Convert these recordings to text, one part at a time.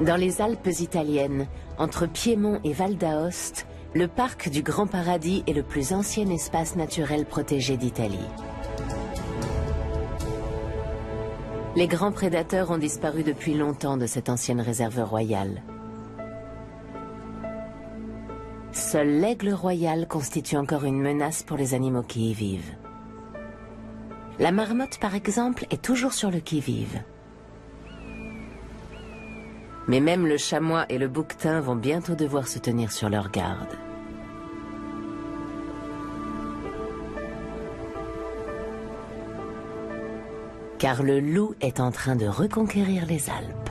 Dans les Alpes italiennes, entre Piémont et Val d'Aoste, le parc du Grand Paradis est le plus ancien espace naturel protégé d'Italie. Les grands prédateurs ont disparu depuis longtemps de cette ancienne réserve royale. Seul l'aigle royal constitue encore une menace pour les animaux qui y vivent. La marmotte, par exemple, est toujours sur le qui-vive. Mais même le chamois et le bouquetin vont bientôt devoir se tenir sur leur garde. Car le loup est en train de reconquérir les Alpes.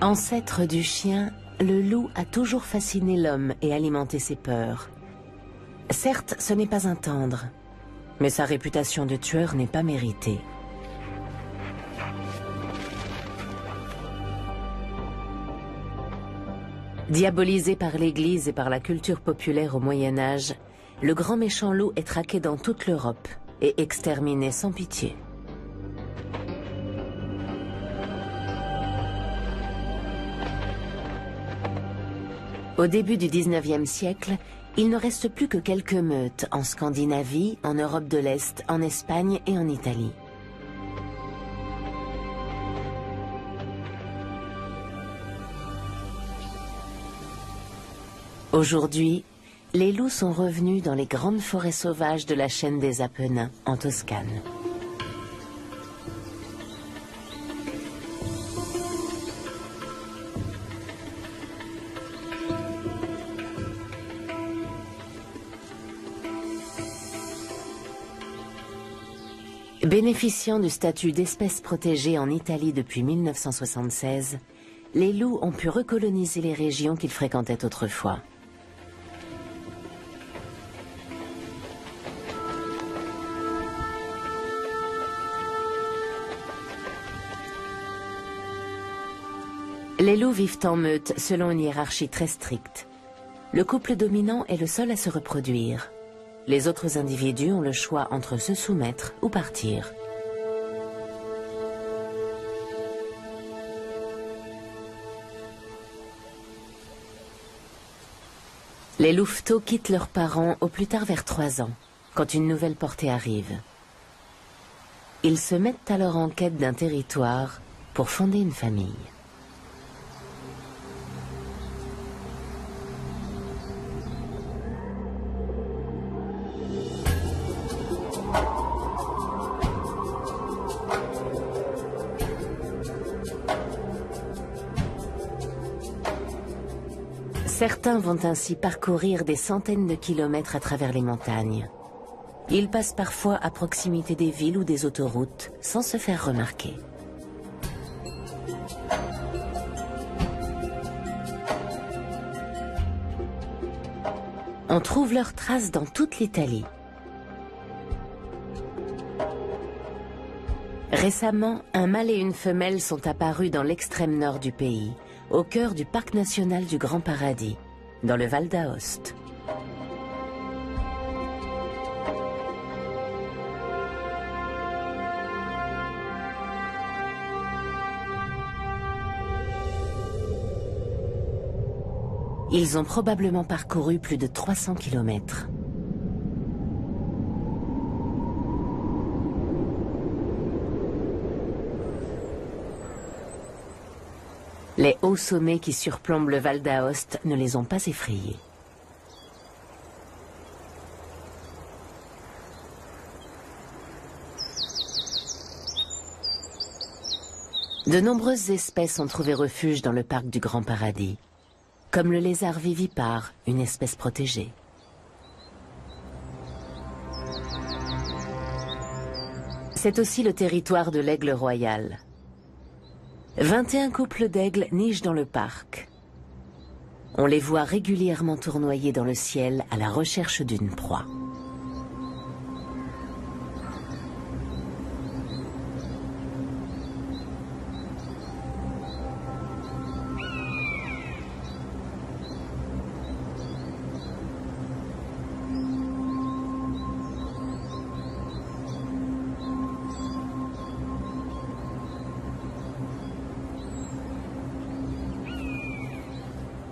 Ancêtre du chien, le loup a toujours fasciné l'homme et alimenté ses peurs. Certes, ce n'est pas un tendre, mais sa réputation de tueur n'est pas méritée. Diabolisé par l'Église et par la culture populaire au Moyen-Âge, le grand méchant loup est traqué dans toute l'Europe et exterminé sans pitié. Au début du XIXe siècle, il ne reste plus que quelques meutes en Scandinavie, en Europe de l'Est, en Espagne et en Italie. Aujourd'hui, les loups sont revenus dans les grandes forêts sauvages de la chaîne des Apennins, en Toscane. Bénéficiant du statut d'espèce protégée en Italie depuis 1976, les loups ont pu recoloniser les régions qu'ils fréquentaient autrefois. Les loups vivent en meute selon une hiérarchie très stricte. Le couple dominant est le seul à se reproduire. Les autres individus ont le choix entre se soumettre ou partir. Les louveteaux quittent leurs parents au plus tard vers 3 ans, quand une nouvelle portée arrive. Ils se mettent alors en quête d'un territoire pour fonder une famille. Certains vont ainsi parcourir des centaines de kilomètres à travers les montagnes. Ils passent parfois à proximité des villes ou des autoroutes sans se faire remarquer. On trouve leurs traces dans toute l'Italie. Récemment, un mâle et une femelle sont apparus dans l'extrême nord du pays, au cœur du parc national du Grand Paradis, dans le Val d'Aoste. Ils ont probablement parcouru plus de 300 kilomètres. Les hauts sommets qui surplombent le Val d'Aoste ne les ont pas effrayés. De nombreuses espèces ont trouvé refuge dans le parc du Grand Paradis, comme le lézard vivipare, une espèce protégée. C'est aussi le territoire de l'aigle royal. 21 couples d'aigles nichent dans le parc. On les voit régulièrement tournoyer dans le ciel à la recherche d'une proie.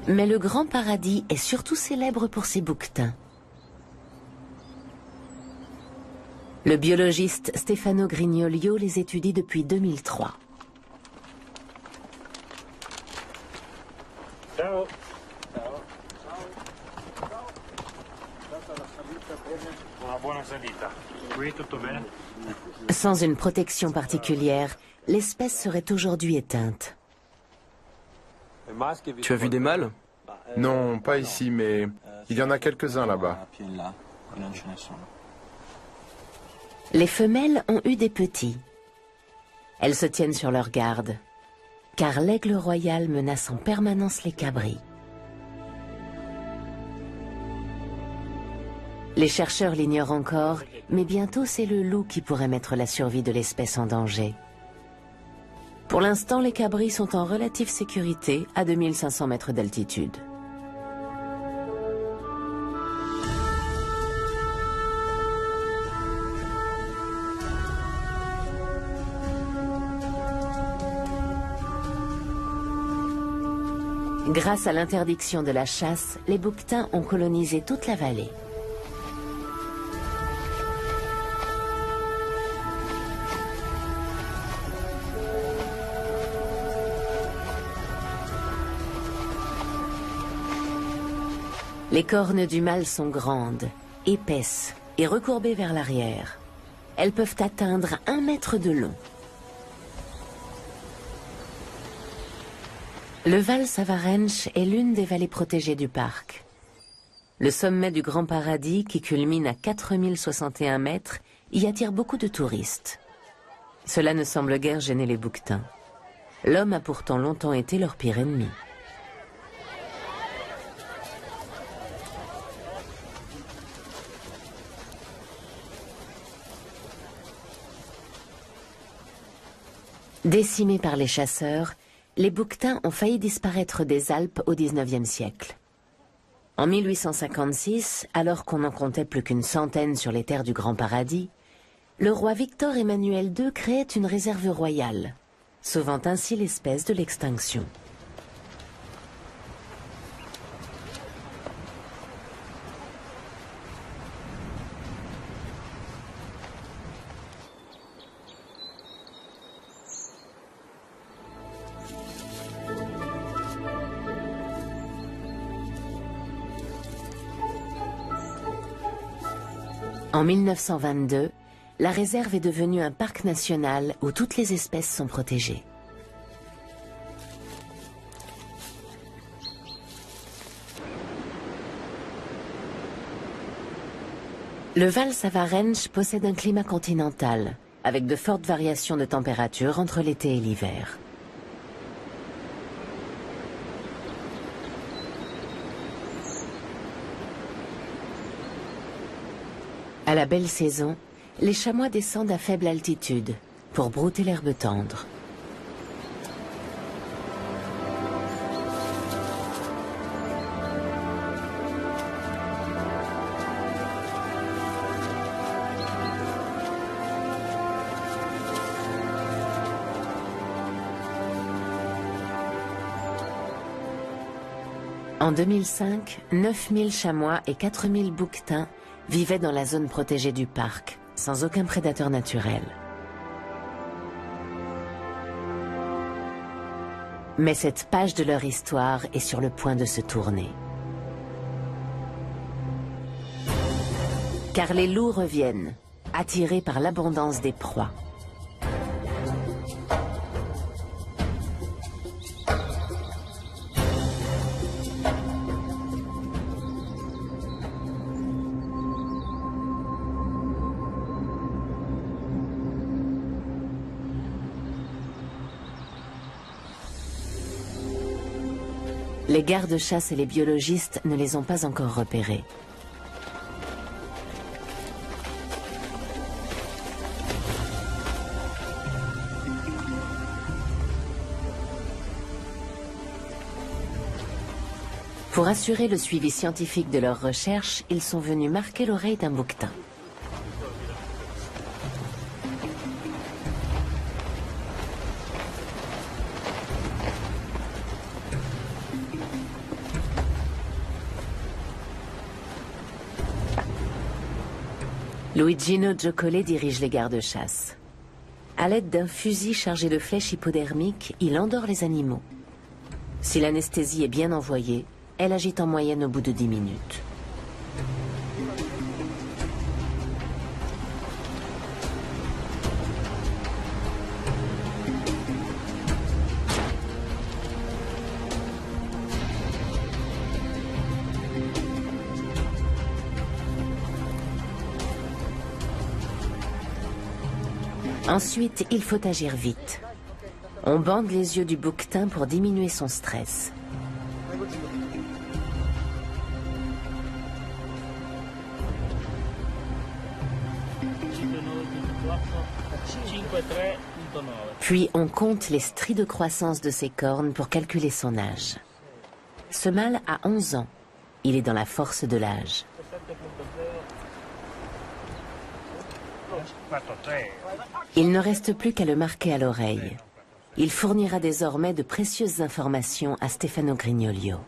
Mais le Grand Paradis est surtout célèbre pour ses bouquetins. Le biologiste Stefano Grignolio les étudie depuis 2003. Ciao. Una buona salita. Qui tutto bene? Sans une protection particulière, l'espèce serait aujourd'hui éteinte. Tu as vu des mâles? Non, pas ici, mais il y en a quelques-uns là-bas. Les femelles ont eu des petits. Elles se tiennent sur leur garde, car l'aigle royal menace en permanence les cabris. Les chercheurs l'ignorent encore, mais bientôt c'est le loup qui pourrait mettre la survie de l'espèce en danger. Pour l'instant, les cabris sont en relative sécurité à 2500 mètres d'altitude. Grâce à l'interdiction de la chasse, les bouquetins ont colonisé toute la vallée. Les cornes du mâle sont grandes, épaisses et recourbées vers l'arrière. Elles peuvent atteindre 1 mètre de long. Le Val Savarenche est l'une des vallées protégées du parc. Le sommet du Grand Paradis, qui culmine à 4061 mètres, y attire beaucoup de touristes. Cela ne semble guère gêner les bouquetins. L'homme a pourtant longtemps été leur pire ennemi. Décimés par les chasseurs, les bouquetins ont failli disparaître des Alpes au XIXe siècle. En 1856, alors qu'on n'en comptait plus qu'une centaine sur les terres du Grand Paradis, le roi Victor Emmanuel II créait une réserve royale, sauvant ainsi l'espèce de l'extinction. En 1922, la réserve est devenue un parc national où toutes les espèces sont protégées. Le Val Savarenche possède un climat continental, avec de fortes variations de température entre l'été et l'hiver. À la belle saison, les chamois descendent à faible altitude pour brouter l'herbe tendre. En 2005, 9000 chamois et 4000 bouquetins vivaient dans la zone protégée du parc, sans aucun prédateur naturel. Mais cette page de leur histoire est sur le point de se tourner. Car les loups reviennent, attirés par l'abondance des proies. Les gardes-chasse et les biologistes ne les ont pas encore repérés. Pour assurer le suivi scientifique de leurs recherches, ils sont venus marquer l'oreille d'un bouquetin. Luigino Giocole dirige les gardes-chasse. À l'aide d'un fusil chargé de flèches hypodermiques, il endort les animaux. Si l'anesthésie est bien envoyée, elle agit en moyenne au bout de 10 minutes. Ensuite, il faut agir vite. On bande les yeux du bouquetin pour diminuer son stress. Puis on compte les stries de croissance de ses cornes pour calculer son âge. Ce mâle a 11 ans. Il est dans la force de l'âge. Il ne reste plus qu'à le marquer à l'oreille. Il fournira désormais de précieuses informations à Stefano Grignolio.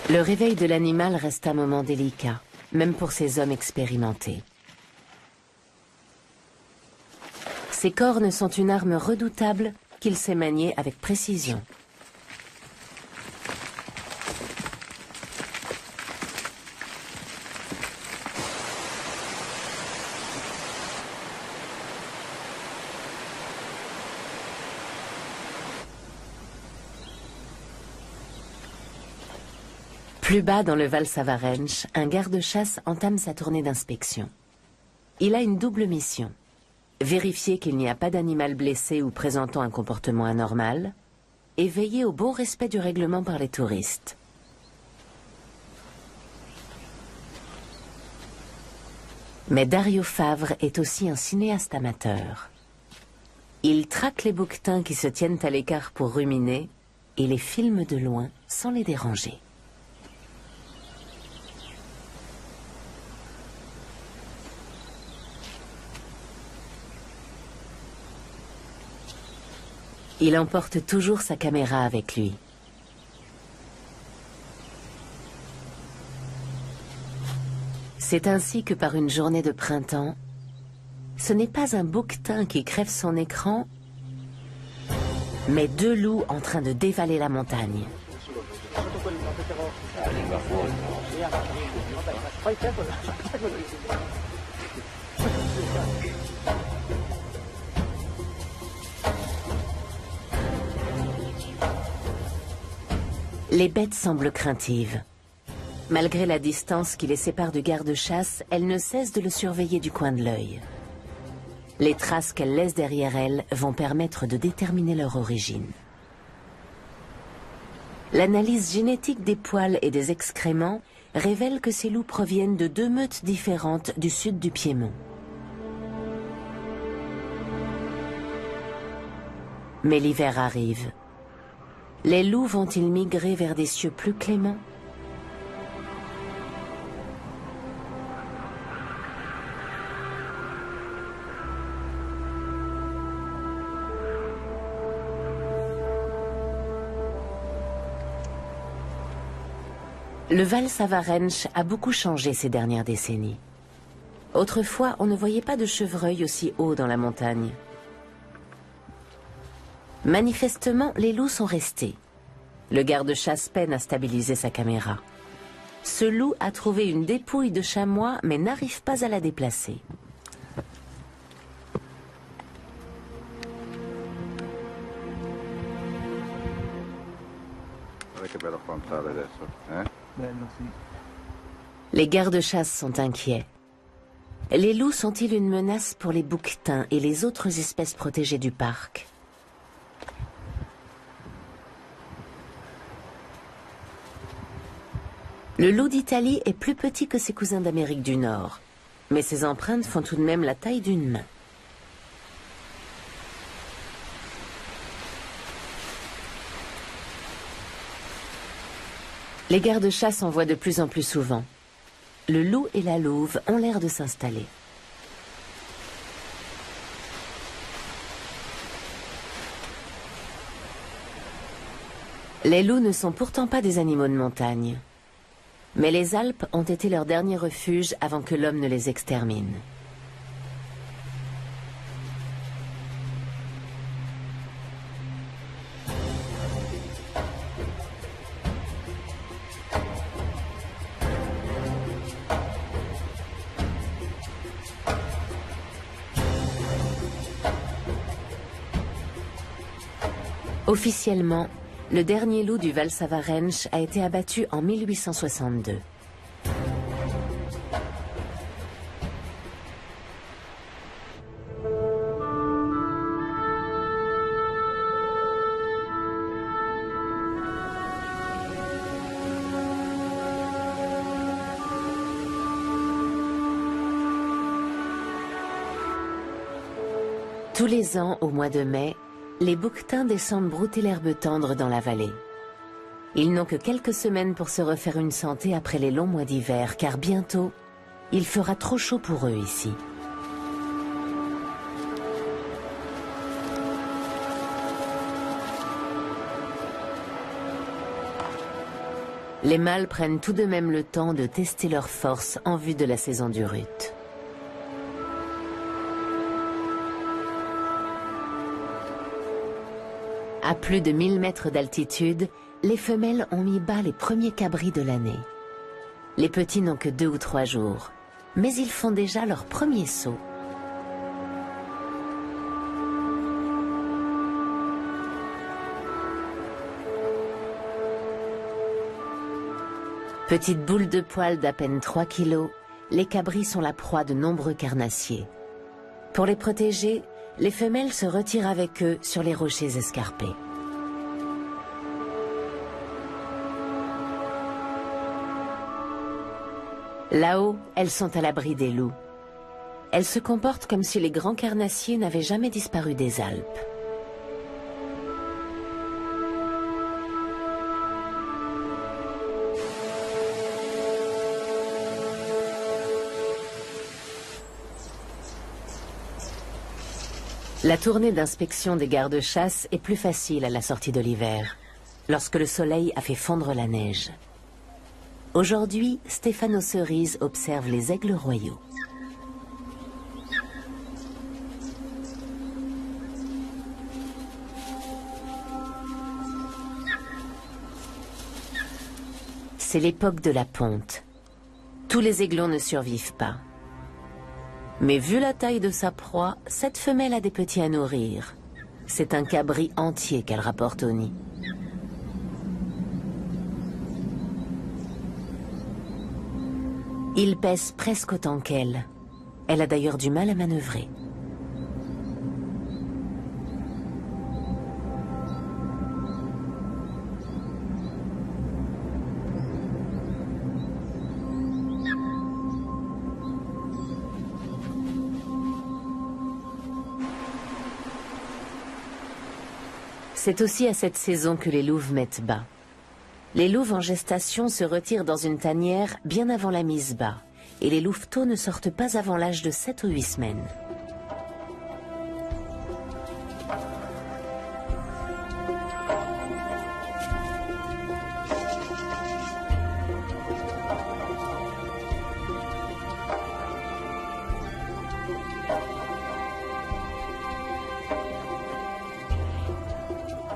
Le réveil de l'animal reste un moment délicat, même pour ces hommes expérimentés. Ses cornes sont une arme redoutable qu'il sait manier avec précision. Plus bas dans le Val Savarenche, un garde-chasse entame sa tournée d'inspection. Il a une double mission. Vérifier qu'il n'y a pas d'animal blessé ou présentant un comportement anormal, et veiller au bon respect du règlement par les touristes. Mais Dario Favre est aussi un cinéaste amateur. Il traque les bouquetins qui se tiennent à l'écart pour ruminer et les filme de loin sans les déranger. Il emporte toujours sa caméra avec lui. C'est ainsi que par une journée de printemps, ce n'est pas un bouquetin qui crève son écran, mais 2 loups en train de dévaler la montagne. Les bêtes semblent craintives. Malgré la distance qui les sépare du garde-chasse, elles ne cessent de le surveiller du coin de l'œil. Les traces qu'elles laissent derrière elles vont permettre de déterminer leur origine. L'analyse génétique des poils et des excréments révèle que ces loups proviennent de 2 meutes différentes du sud du Piémont. Mais l'hiver arrive. Les loups vont-ils migrer vers des cieux plus cléments? Le Val Savarenche a beaucoup changé ces dernières décennies. Autrefois, on ne voyait pas de chevreuil aussi haut dans la montagne. Manifestement, les loups sont restés. Le garde-chasse peine à stabiliser sa caméra. Ce loup a trouvé une dépouille de chamois, mais n'arrive pas à la déplacer. Les gardes-chasse sont inquiets. Les loups sont-ils une menace pour les bouquetins et les autres espèces protégées du parc? Le loup d'Italie est plus petit que ses cousins d'Amérique du Nord, mais ses empreintes font tout de même la taille d'une main. Les gardes-chasse en voient de plus en plus souvent. Le loup et la louve ont l'air de s'installer. Les loups ne sont pourtant pas des animaux de montagne. Mais les Alpes ont été leur dernier refuge avant que l'homme ne les extermine. Officiellement, le dernier loup du Val Savarenche a été abattu en 1862. Tous les ans, au mois de mai, les bouquetins descendent brouter l'herbe tendre dans la vallée. Ils n'ont que quelques semaines pour se refaire une santé après les longs mois d'hiver, car bientôt, il fera trop chaud pour eux ici. Les mâles prennent tout de même le temps de tester leur force en vue de la saison du rut. À plus de 1000 mètres d'altitude, les femelles ont mis bas les premiers cabris de l'année. Les petits n'ont que 2 ou 3 jours, mais ils font déjà leur premier saut. Petites boules de poils d'à peine 3 kilos, les cabris sont la proie de nombreux carnassiers. Pour les protéger, les femelles se retirent avec eux sur les rochers escarpés. Là-haut, elles sont à l'abri des loups. Elles se comportent comme si les grands carnassiers n'avaient jamais disparu des Alpes. La tournée d'inspection des gardes-chasse est plus facile à la sortie de l'hiver, lorsque le soleil a fait fondre la neige. Aujourd'hui, Stéphane aux Cerises observe les aigles royaux. C'est l'époque de la ponte. Tous les aiglons ne survivent pas. Mais vu la taille de sa proie, cette femelle a des petits à nourrir. C'est un cabri entier qu'elle rapporte au nid. Il pèse presque autant qu'elle. Elle a d'ailleurs du mal à manœuvrer. C'est aussi à cette saison que les louves mettent bas. Les louves en gestation se retirent dans une tanière bien avant la mise bas, et les louveteaux ne sortent pas avant l'âge de 7 ou 8 semaines.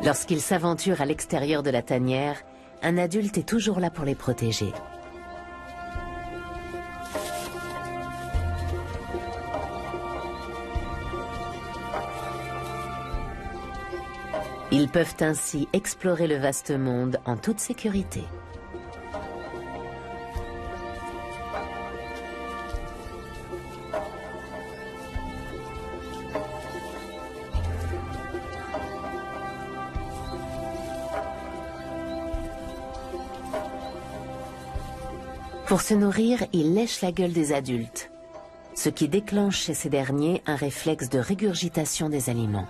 Lorsqu'ils s'aventurent à l'extérieur de la tanière, un adulte est toujours là pour les protéger. Ils peuvent ainsi explorer le vaste monde en toute sécurité. Pour se nourrir, ils lèchent la gueule des adultes, ce qui déclenche chez ces derniers un réflexe de régurgitation des aliments.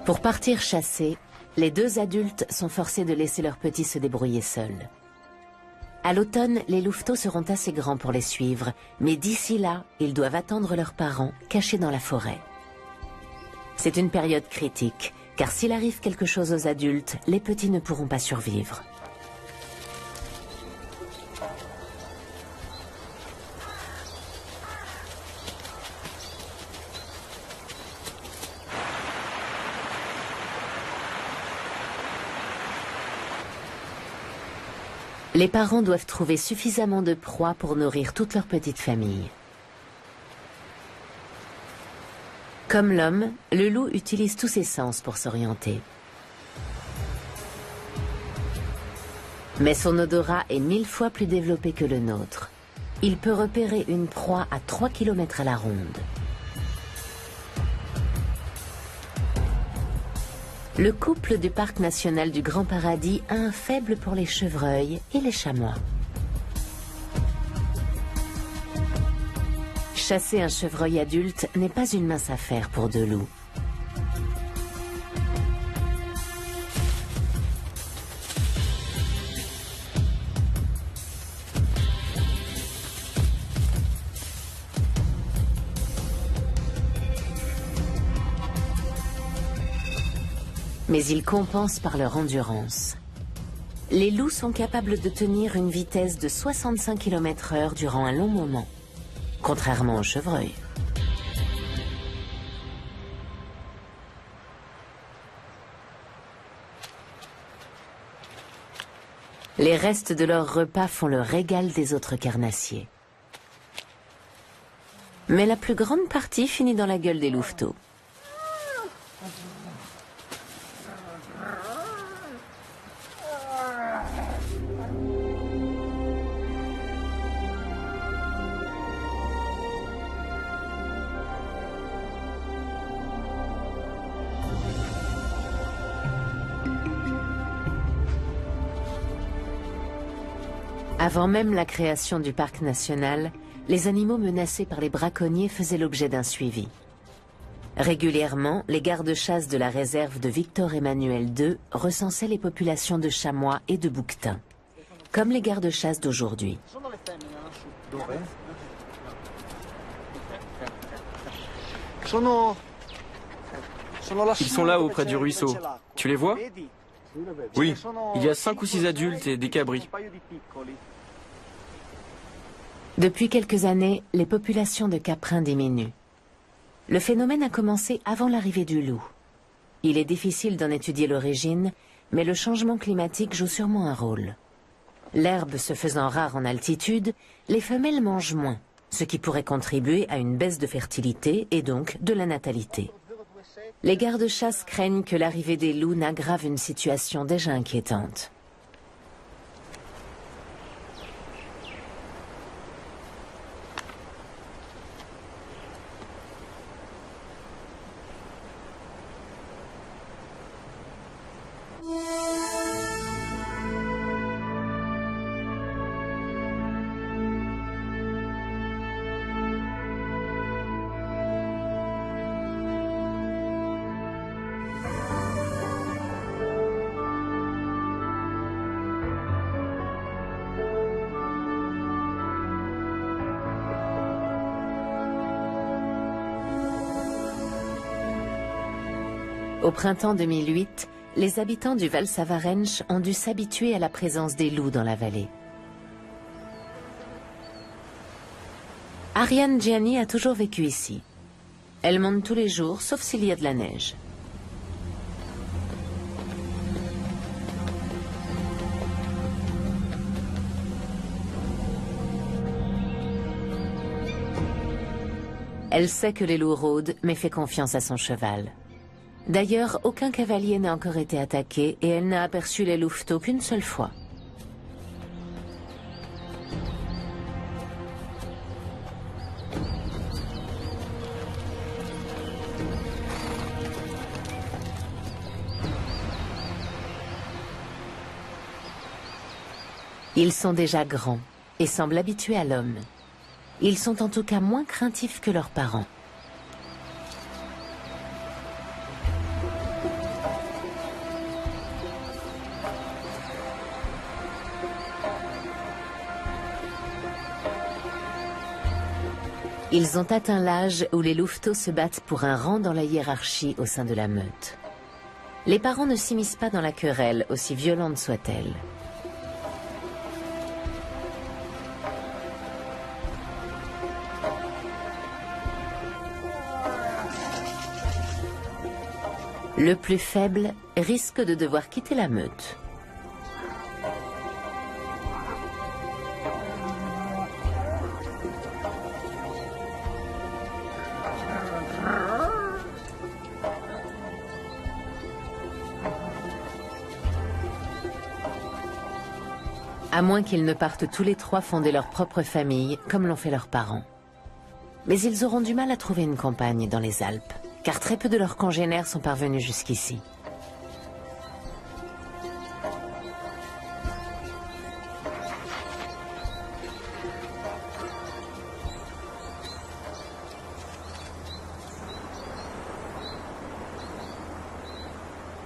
Pour partir chasser, les deux adultes sont forcés de laisser leurs petits se débrouiller seuls. À l'automne, les louveteaux seront assez grands pour les suivre, mais d'ici là, ils doivent attendre leurs parents, cachés dans la forêt. C'est une période critique, car s'il arrive quelque chose aux adultes, les petits ne pourront pas survivre. Les parents doivent trouver suffisamment de proies pour nourrir toute leur petite famille. Comme l'homme, le loup utilise tous ses sens pour s'orienter. Mais son odorat est 1000 fois plus développé que le nôtre. Il peut repérer une proie à 3 km à la ronde. Le couple du parc national du Grand Paradis a un faible pour les chevreuils et les chamois. Chasser un chevreuil adulte n'est pas une mince affaire pour deux loups. Mais ils compensent par leur endurance. Les loups sont capables de tenir une vitesse de 65 km/h durant un long moment, contrairement aux chevreuils. Les restes de leur repas font le régal des autres carnassiers. Mais la plus grande partie finit dans la gueule des louveteaux. Avant même la création du parc national, les animaux menacés par les braconniers faisaient l'objet d'un suivi. Régulièrement, les gardes-chasse de la réserve de Victor-Emmanuel II recensaient les populations de chamois et de bouquetins, comme les gardes-chasse d'aujourd'hui. Ils sont là auprès du ruisseau. Tu les vois? Oui. Il y a 5 ou 6 adultes et des cabris. Depuis quelques années, les populations de caprins diminuent. Le phénomène a commencé avant l'arrivée du loup. Il est difficile d'en étudier l'origine, mais le changement climatique joue sûrement un rôle. L'herbe se faisant rare en altitude, les femelles mangent moins, ce qui pourrait contribuer à une baisse de fertilité et donc de la natalité. Les gardes-chasse craignent que l'arrivée des loups n'aggrave une situation déjà inquiétante. Au printemps 2008, les habitants du Val Savarenche ont dû s'habituer à la présence des loups dans la vallée. Ariane Gianni a toujours vécu ici. Elle monte tous les jours, sauf s'il y a de la neige. Elle sait que les loups rôdent, mais fait confiance à son cheval. D'ailleurs, aucun cavalier n'a encore été attaqué et elle n'a aperçu les louveteaux qu'une seule fois. Ils sont déjà grands et semblent habitués à l'homme. Ils sont en tout cas moins craintifs que leurs parents. Ils ont atteint l'âge où les louveteaux se battent pour un rang dans la hiérarchie au sein de la meute. Les parents ne s'immiscent pas dans la querelle, aussi violente soit-elle. Le plus faible risque de devoir quitter la meute. À moins qu'ils ne partent tous les trois fonder leur propre famille, comme l'ont fait leurs parents. Mais ils auront du mal à trouver une compagne dans les Alpes, car très peu de leurs congénères sont parvenus jusqu'ici.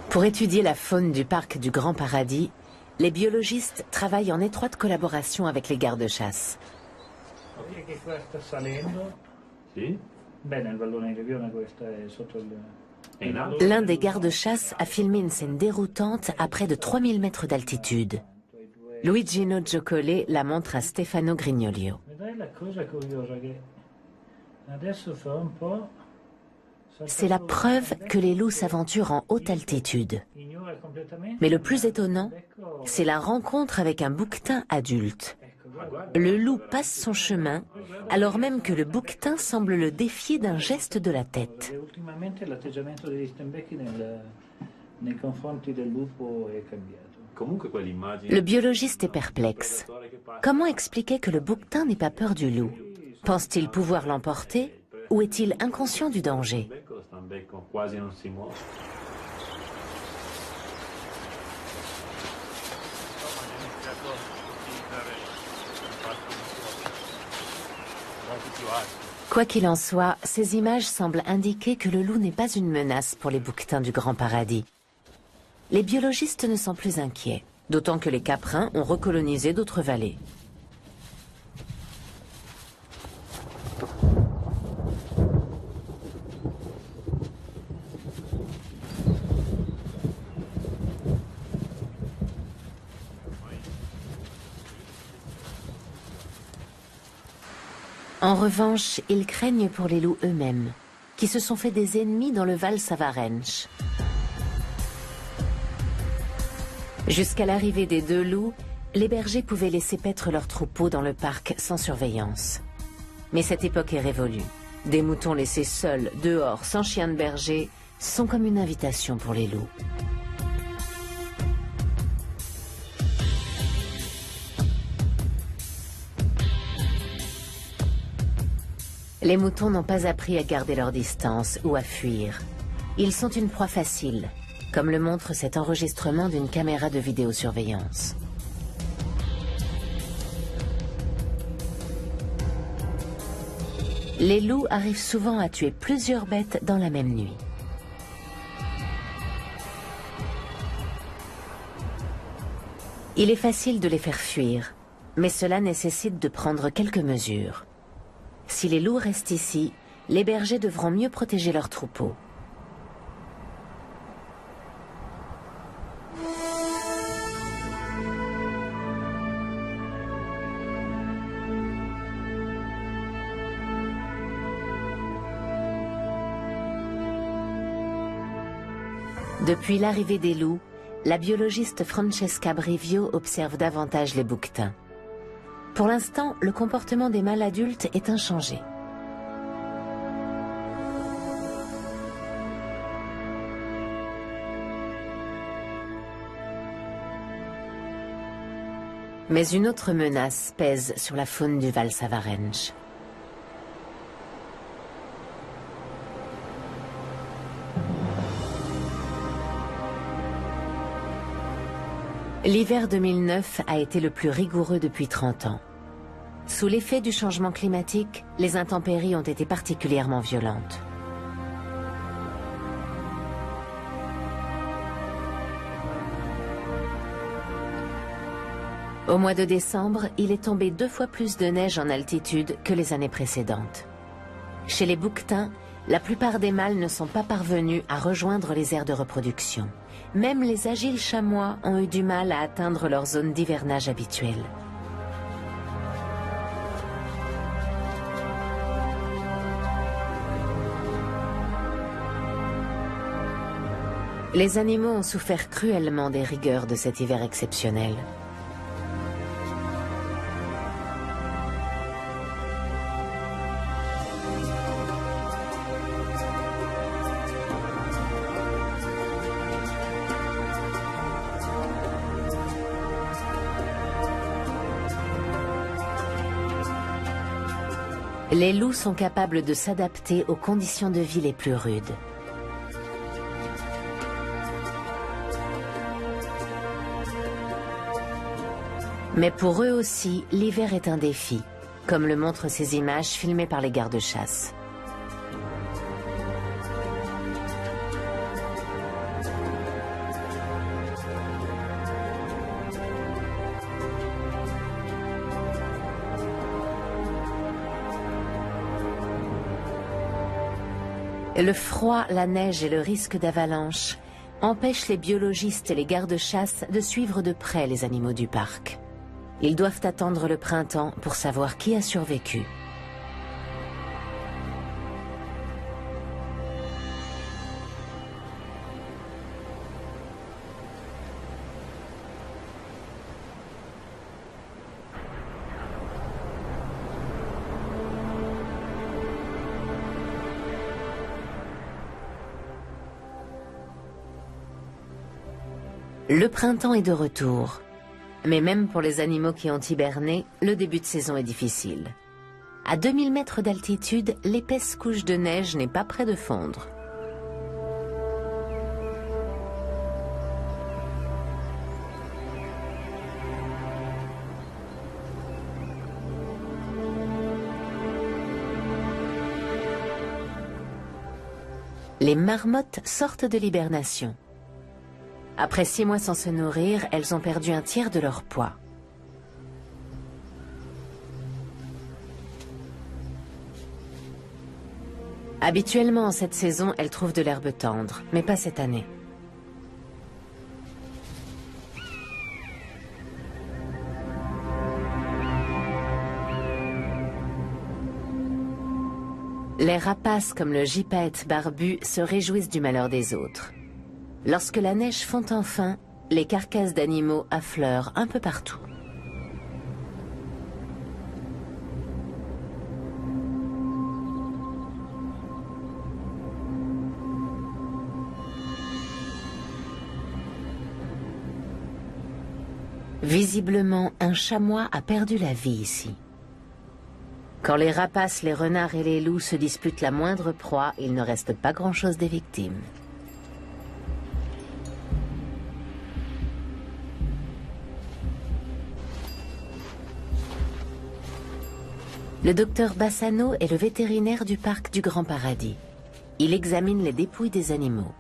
Pour étudier la faune du parc du Grand Paradis, les biologistes travaillent en étroite collaboration avec les gardes-chasse. L'un des gardes-chasse a filmé une scène déroutante à près de 3000 mètres d'altitude. Luigino Giocole la montre à Stefano Grignolio. C'est la preuve que les loups s'aventurent en haute altitude. Mais le plus étonnant, c'est la rencontre avec un bouquetin adulte. Le loup passe son chemin, alors même que le bouquetin semble le défier d'un geste de la tête. Le biologiste est perplexe. Comment expliquer que le bouquetin n'ait pas peur du loup? Pense-t-il pouvoir l'emporter ou est-il inconscient du danger? Quoi qu'il en soit, ces images semblent indiquer que le loup n'est pas une menace pour les bouquetins du Grand Paradis. Les biologistes ne sont plus inquiets, d'autant que les caprins ont recolonisé d'autres vallées. En revanche, ils craignent pour les loups eux-mêmes, qui se sont fait des ennemis dans le Val Savarenche. Jusqu'à l'arrivée des deux loups, les bergers pouvaient laisser paître leurs troupeaux dans le parc sans surveillance. Mais cette époque est révolue. Des moutons laissés seuls, dehors, sans chien de berger, sont comme une invitation pour les loups. Les moutons n'ont pas appris à garder leur distance ou à fuir. Ils sont une proie facile, comme le montre cet enregistrement d'une caméra de vidéosurveillance. Les loups arrivent souvent à tuer plusieurs bêtes dans la même nuit. Il est facile de les faire fuir, mais cela nécessite de prendre quelques mesures. Si les loups restent ici, les bergers devront mieux protéger leurs troupeaux. Depuis l'arrivée des loups, la biologiste Francesca Brivio observe davantage les bouquetins. Pour l'instant, le comportement des mâles adultes est inchangé. Mais une autre menace pèse sur la faune du Val Savarenche. L'hiver 2009 a été le plus rigoureux depuis 30 ans. Sous l'effet du changement climatique, les intempéries ont été particulièrement violentes. Au mois de décembre, il est tombé 2 fois plus de neige en altitude que les années précédentes. Chez les bouquetins, la plupart des mâles ne sont pas parvenus à rejoindre les aires de reproduction. Même les agiles chamois ont eu du mal à atteindre leur zone d'hivernage habituelle. Les animaux ont souffert cruellement des rigueurs de cet hiver exceptionnel. Les loups sont capables de s'adapter aux conditions de vie les plus rudes. Mais pour eux aussi, l'hiver est un défi, comme le montrent ces images filmées par les gardes-chasse. Le froid, la neige et le risque d'avalanche empêchent les biologistes et les gardes-chasse de suivre de près les animaux du parc. Ils doivent attendre le printemps pour savoir qui a survécu. Le printemps est de retour. Mais même pour les animaux qui ont hiberné, le début de saison est difficile. À 2000 mètres d'altitude, l'épaisse couche de neige n'est pas près de fondre. Les marmottes sortent de l'hibernation. Après 6 mois sans se nourrir, elles ont perdu un tiers de leur poids. Habituellement, en cette saison, elles trouvent de l'herbe tendre, mais pas cette année. Les rapaces comme le gypaète barbu se réjouissent du malheur des autres. Lorsque la neige fond enfin, les carcasses d'animaux affleurent un peu partout. Visiblement, un chamois a perdu la vie ici. Quand les rapaces, les renards et les loups se disputent la moindre proie, il ne reste pas grand-chose des victimes. Le docteur Bassano est le vétérinaire du parc du Grand Paradis. Il examine les dépouilles des animaux.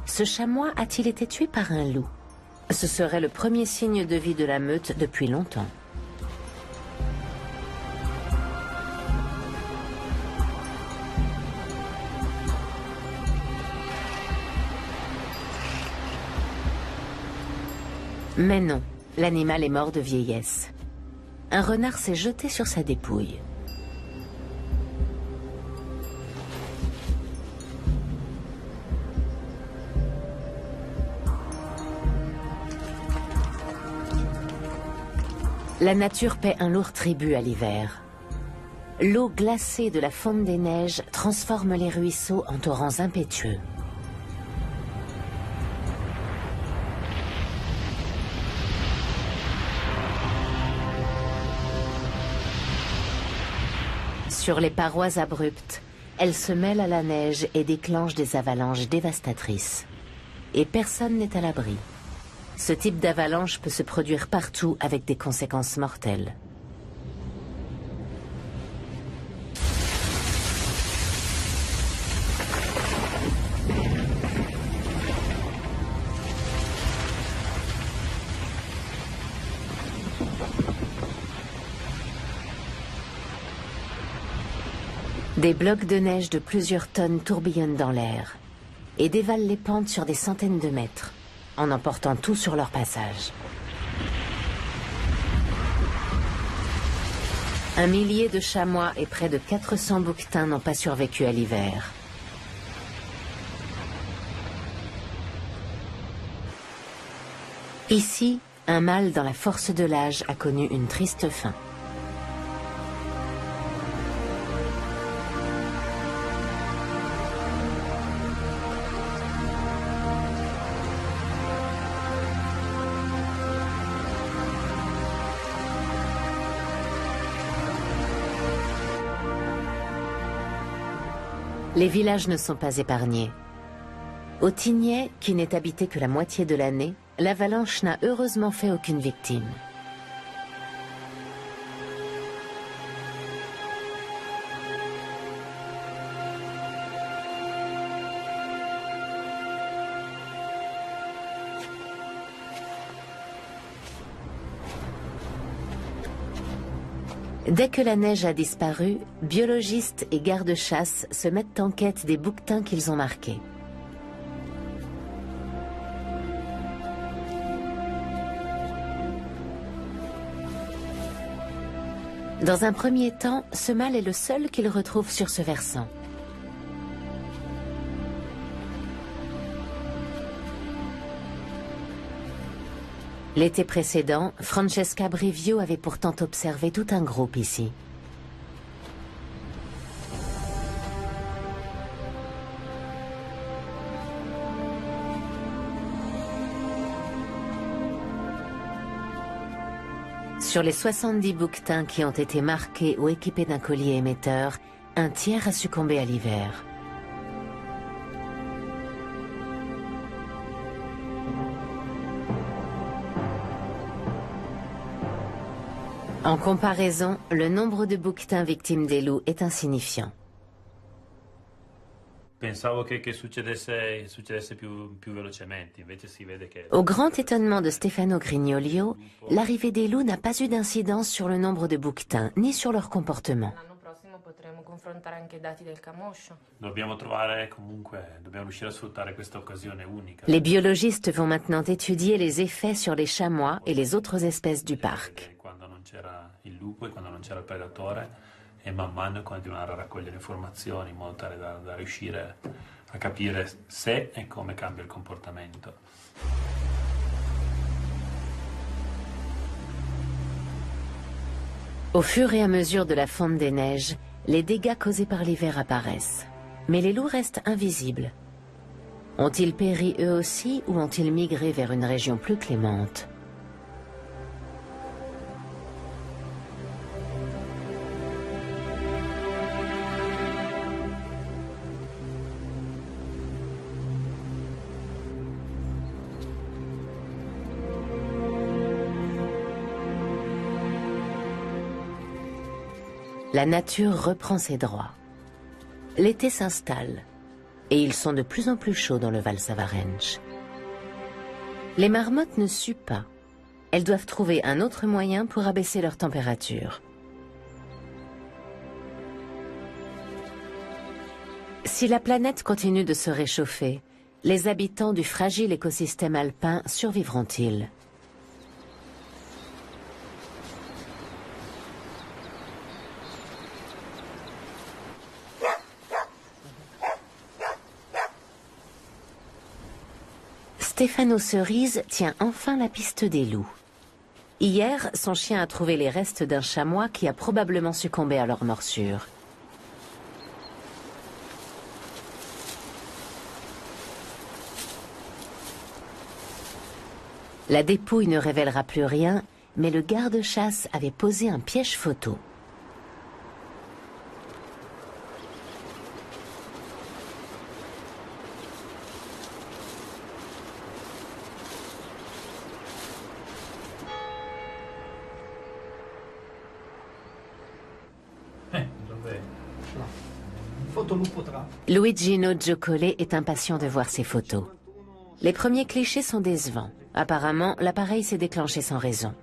Ce chamois a-t-il été tué par un loup? Ce serait le premier signe de vie de la meute depuis longtemps. Mais non, l'animal est mort de vieillesse. Un renard s'est jeté sur sa dépouille. La nature paie un lourd tribut à l'hiver. L'eau glacée de la fonte des neiges transforme les ruisseaux en torrents impétueux. Sur les parois abruptes, elles se mêlent à la neige et déclenchent des avalanches dévastatrices. Et personne n'est à l'abri. Ce type d'avalanche peut se produire partout avec des conséquences mortelles. Des blocs de neige de plusieurs tonnes tourbillonnent dans l'air et dévalent les pentes sur des centaines de mètres, en emportant tout sur leur passage. Un millier de chamois et près de 400 bouquetins n'ont pas survécu à l'hiver. Ici, un mâle dans la force de l'âge a connu une triste fin. Les villages ne sont pas épargnés. Au Tignet, qui n'est habité que la moitié de l'année, l'avalanche n'a heureusement fait aucune victime. Dès que la neige a disparu, biologistes et gardes-chasse se mettent en quête des bouquetins qu'ils ont marqués. Dans un premier temps, ce mâle est le seul qu'ils retrouvent sur ce versant. L'été précédent, Francesca Brivio avait pourtant observé tout un groupe ici. Sur les 70 bouquetins qui ont été marqués ou équipés d'un collier émetteur, un tiers a succombé à l'hiver. En comparaison, le nombre de bouquetins victimes des loups est insignifiant. Au grand étonnement de Stefano Grignolio, l'arrivée des loups n'a pas eu d'incidence sur le nombre de bouquetins, ni sur leur comportement. Les biologistes vont maintenant étudier les effets sur les chamois et les autres espèces du parc. E man mano continuare a raccogliere informazioni in modo tale da riuscire a capire se e come cambia il comportamento. Au fur et à mesure de la fonte des neiges, les dégâts causés par l'hiver apparaissent. Mais les loups restent invisibles. Ont-ils péri eux aussi ou ont-ils migré vers une région plus clémente ? La nature reprend ses droits. L'été s'installe et ils sont de plus en plus chauds dans le Val Savarenche. Les marmottes ne suent pas. Elles doivent trouver un autre moyen pour abaisser leur température. Si la planète continue de se réchauffer, les habitants du fragile écosystème alpin survivront-ils ? Stefano Cerise tient enfin la piste des loups. Hier, son chien a trouvé les restes d'un chamois qui a probablement succombé à leur morsure. La dépouille ne révélera plus rien, mais le garde-chasse avait posé un piège photo. Luigino Giocole est impatient de voir ces photos. Les premiers clichés sont décevants. Apparemment, l'appareil s'est déclenché sans raison.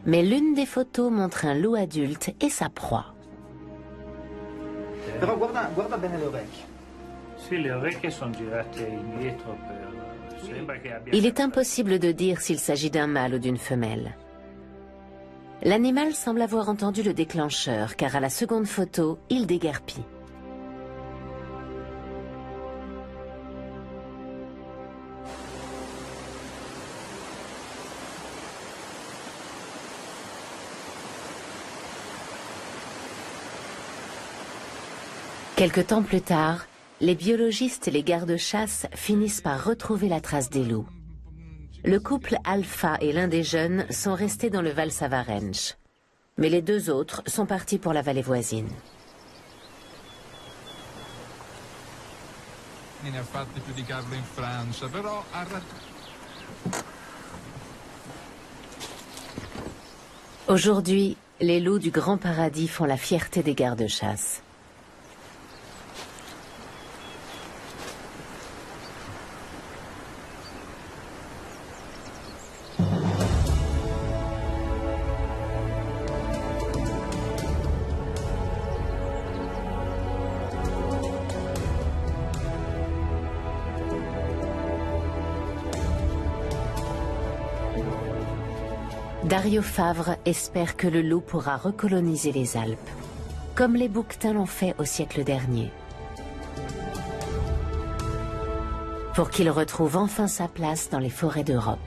Mais l'une des photos montre un loup adulte et sa proie. Però guarda bene le orecchie. Sì, le orecchie sono girate indietro per... Sembra che abbia... Il est impossible de dire s'il s'agit d'un mâle ou d'une femelle. L'animal semble avoir entendu le déclencheur, car à la seconde photo, il déguerpit. Quelque temps plus tard, les biologistes et les gardes-chasse finissent par retrouver la trace des loups. Le couple Alpha et l'un des jeunes sont restés dans le Val Savarenche. Mais les deux autres sont partis pour la vallée voisine. Ne ha fatti più di Carlo in Francia, però Aujourd'hui, les loups du Grand Paradis font la fierté des gardes-chasse. Dario Favre espère que le loup pourra recoloniser les Alpes, comme les bouquetins l'ont fait au siècle dernier. Pour qu'il retrouve enfin sa place dans les forêts d'Europe.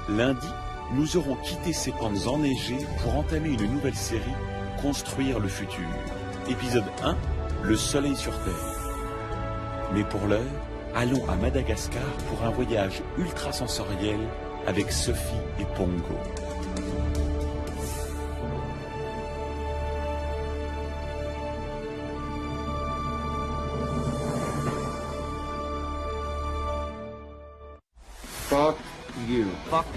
Lundi, nous aurons quitté ces pentes enneigées pour entamer une nouvelle série, Construire le futur. Épisode 1, le soleil sur Terre. Mais pour l'heure, allons à Madagascar pour un voyage ultra sensoriel avec Sophie et Pongo. Fuck you. Fuck the